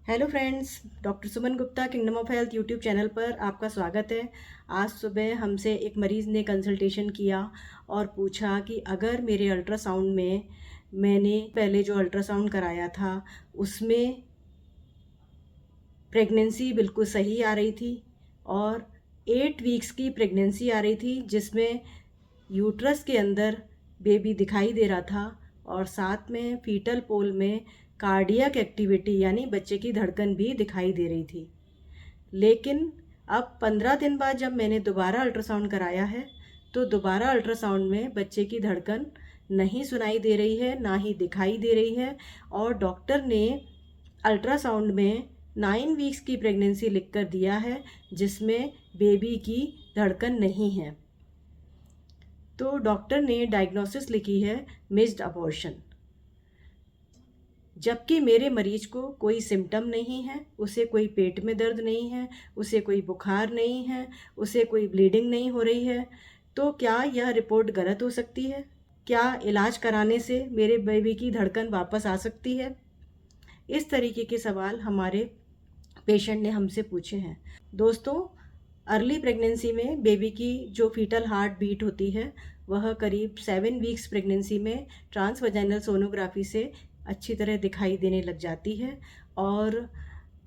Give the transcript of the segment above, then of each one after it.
Hello friends, doctor Suman Gupta kingdom of health YouTube channel पर आपका स्वागत है। आज सुबह हमसे एक मरीज़ ने कंसल्टेशन किया और पूछा कि अगर मेरे अल्ट्रासाउंड में मैंने पहले जो अल्ट्रासाउंड कराया था उसमें प्रेगनेंसी बिल्कुल सही आ रही थी और 8 वीक्स की प्रेगनेंसी आ रही थी, जिसमें यूट्रस के अंदर बेबी दिखाई दे रहा था और साथ में फीटल पोल में कार्डियक एक्टिविटी यानी बच्चे की धड़कन भी दिखाई दे रही थी। लेकिन अब 15 दिन बाद जब मैंने दोबारा अल्ट्रासाउंड कराया है तो दोबारा अल्ट्रासाउंड में बच्चे की धड़कन नहीं सुनाई दे रही है, ना ही दिखाई दे रही है। और डॉक्टर ने अल्ट्रासाउंड में 9 वीक्स की प्रेगनेंसी लिख कर दिया है, जिसमें बेबी की धड़कन नहीं है। तो डॉक्टर ने डायग्नोसिस लिखी है मिस्ड अबॉर्शन, जबकि मेरे मरीज को कोई सिम्टम नहीं है, उसे कोई पेट में दर्द नहीं है, उसे कोई बुखार नहीं है, उसे कोई ब्लीडिंग नहीं हो रही है। तो क्या यह रिपोर्ट गलत हो सकती है? क्या इलाज कराने से मेरे बेबी की धड़कन वापस आ सकती है? इस तरीके के सवाल हमारे पेशेंट ने हमसे पूछे हैं। दोस्तों, अर्ली प्रेगनेंसी में बेबी की जो फीटल हार्ट बीट होती है वह करीब 7 वीक्स प्रेगनेंसी में ट्रांसवजाइनल सोनोग्राफी से अच्छी तरह दिखाई देने लग जाती है। और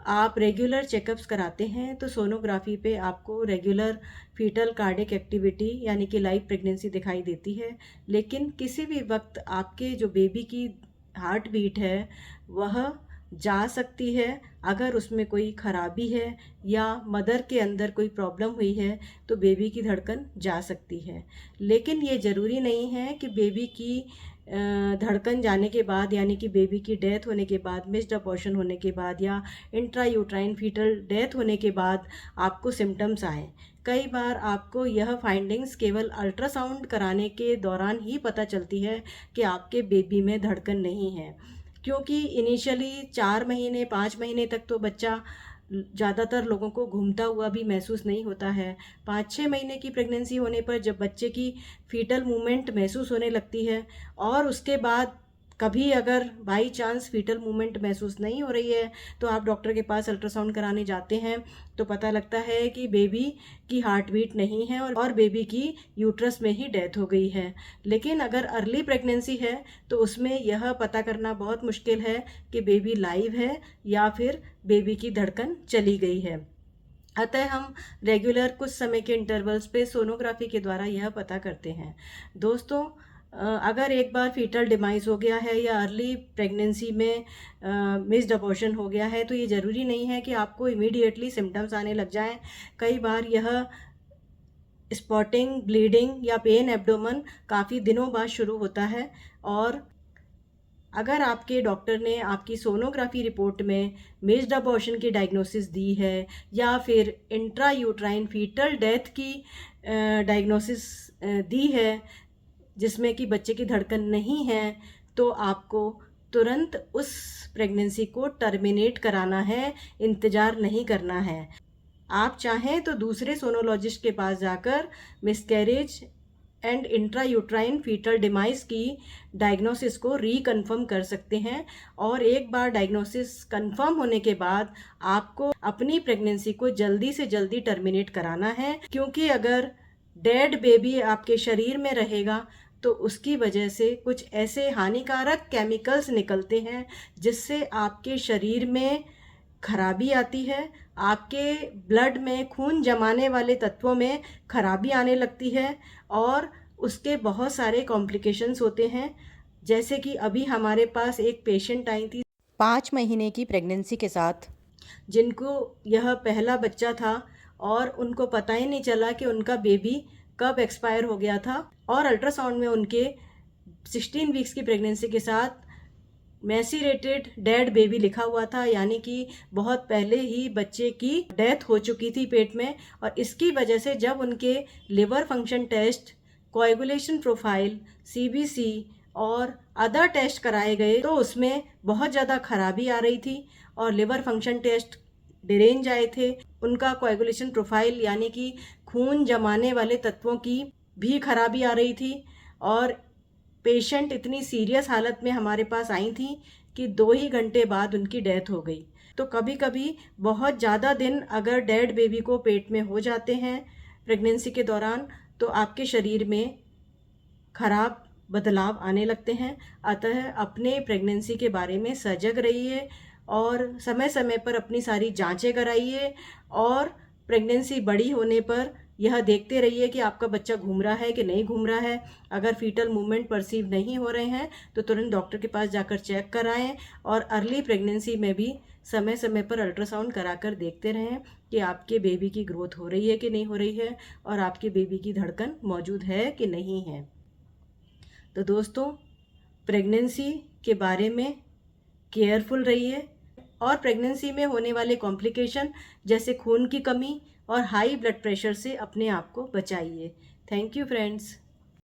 आप रेगुलर चेकअप्स कराते हैं तो सोनोग्राफी पे आपको रेगुलर फीटल कार्डियक एक्टिविटी यानी कि लाइव प्रेगनेंसी दिखाई देती है। लेकिन किसी भी वक्त आपके जो बेबी की हार्ट बीट है वह जा सकती है। अगर उसमें कोई खराबी है या मदर के अंदर कोई प्रॉब्लम हुई है तो बेबी की धड़कन जा सकती है। लेकिन ये ज़रूरी नहीं है कि बेबी की धड़कन जाने के बाद यानी कि बेबी की डेथ होने के बाद, मिस्ड अबॉर्शन होने के बाद या इंट्रा यूट्राइन फीटल डेथ होने के बाद आपको सिम्टम्स आए। कई बार आपको यह फाइंडिंग्स केवल अल्ट्रासाउंड कराने के दौरान ही पता चलती है कि आपके बेबी में धड़कन नहीं है, क्योंकि इनिशियली 4 महीने 5 महीने तक तो बच्चा ज़्यादातर लोगों को घूमता हुआ भी महसूस नहीं होता है। 5-6 महीने की प्रेगनेंसी होने पर जब बच्चे की फीटल मूवमेंट महसूस होने लगती है और उसके बाद कभी अगर बाई चांस फीटल मूवमेंट महसूस नहीं हो रही है तो आप डॉक्टर के पास अल्ट्रासाउंड कराने जाते हैं तो पता लगता है कि बेबी की हार्ट बीट नहीं है और बेबी की यूट्रस में ही डेथ हो गई है। लेकिन अगर अर्ली प्रेगनेंसी है तो उसमें यह पता करना बहुत मुश्किल है कि बेबी लाइव है या फिर बेबी की धड़कन चली गई है। अतः हम रेगुलर कुछ समय के इंटरवल्स पे सोनोग्राफी के द्वारा यह पता करते हैं। दोस्तों, अगर एक बार फीटल डिमाइस हो गया है या अर्ली प्रेगनेंसी में मिस्ड अबॉर्शन हो गया है तो ये ज़रूरी नहीं है कि आपको इमीडिएटली सिम्टम्स आने लग जाएं। कई बार यह स्पॉटिंग, ब्लीडिंग या पेन एब्डोमेन काफ़ी दिनों बाद शुरू होता है। और अगर आपके डॉक्टर ने आपकी सोनोग्राफी रिपोर्ट में मिस्ड अबॉर्शन की डायग्नोसिस दी है या फिर इंट्रा यूट्राइन फीटल डेथ की डायग्नोसिस दी है जिसमें कि बच्चे की धड़कन नहीं है, तो आपको तुरंत उस प्रेगनेंसी को टर्मिनेट कराना है, इंतज़ार नहीं करना है। आप चाहें तो दूसरे सोनोलॉजिस्ट के पास जाकर miscarriage and intrauterine fetal demise की डायग्नोसिस को रीकन्फर्म कर सकते हैं। और एक बार डायग्नोसिस कंफर्म होने के बाद आपको अपनी प्रेगनेंसी को जल्दी से जल्दी टर्मिनेट कराना है, क्योंकि अगर डेड बेबी आपके शरीर में रहेगा तो उसकी वजह से कुछ ऐसे हानिकारक केमिकल्स निकलते हैं जिससे आपके शरीर में खराबी आती है, आपके ब्लड में खून जमाने वाले तत्वों में खराबी आने लगती है और उसके बहुत सारे कॉम्प्लिकेशंस होते हैं। जैसे कि अभी हमारे पास एक पेशेंट आई थी 5 महीने की प्रेगनेंसी के साथ, जिनको यह पहला बच्चा था और उनको पता ही नहीं चला कि उनका बेबी कब एक्सपायर हो गया था। और अल्ट्रासाउंड में उनके 16 वीक्स की प्रेगनेंसी के साथ मैसीरेटेड डेड बेबी लिखा हुआ था, यानी कि बहुत पहले ही बच्चे की डेथ हो चुकी थी पेट में। और इसकी वजह से जब उनके liver function test, coagulation profile, CBC और अदर टेस्ट कराए गए तो उसमें बहुत ज़्यादा खराबी आ रही थी और लिवर फंक्शन टेस्ट डिरेंज आए थे। उनका कोएगुलेशन प्रोफाइल यानी कि खून जमाने वाले तत्वों की भी खराबी आ रही थी और पेशेंट इतनी सीरियस हालत में हमारे पास आई थी कि 2 ही घंटे बाद उनकी डेथ हो गई। तो कभी कभी बहुत ज़्यादा दिन अगर डेड बेबी को पेट में हो जाते हैं प्रेगनेंसी के दौरान, तो आपके शरीर में खराब बदलाव आने लगते हैं। अतः अपने प्रेगनेंसी के बारे में सजग रहिए और समय समय पर अपनी सारी जांचें कराइए, और प्रेगनेंसी बड़ी होने पर यह देखते रहिए कि आपका बच्चा घूम रहा है कि नहीं घूम रहा है। अगर फीटल मूवमेंट परसीव नहीं हो रहे हैं तो तुरंत डॉक्टर के पास जाकर चेक कराएं, और अर्ली प्रेगनेंसी में भी समय समय पर अल्ट्रासाउंड कराकर देखते रहें कि आपके बेबी की ग्रोथ हो रही है कि नहीं हो रही है, और आपके बेबी की धड़कन मौजूद है कि नहीं है। तो दोस्तों, प्रेगनेंसी के बारे में केयरफुल रहिए, और प्रेगनेंसी में होने वाले कॉम्प्लिकेशन जैसे खून की कमी और हाई ब्लड प्रेशर से अपने आप को बचाइए। Thank you friends.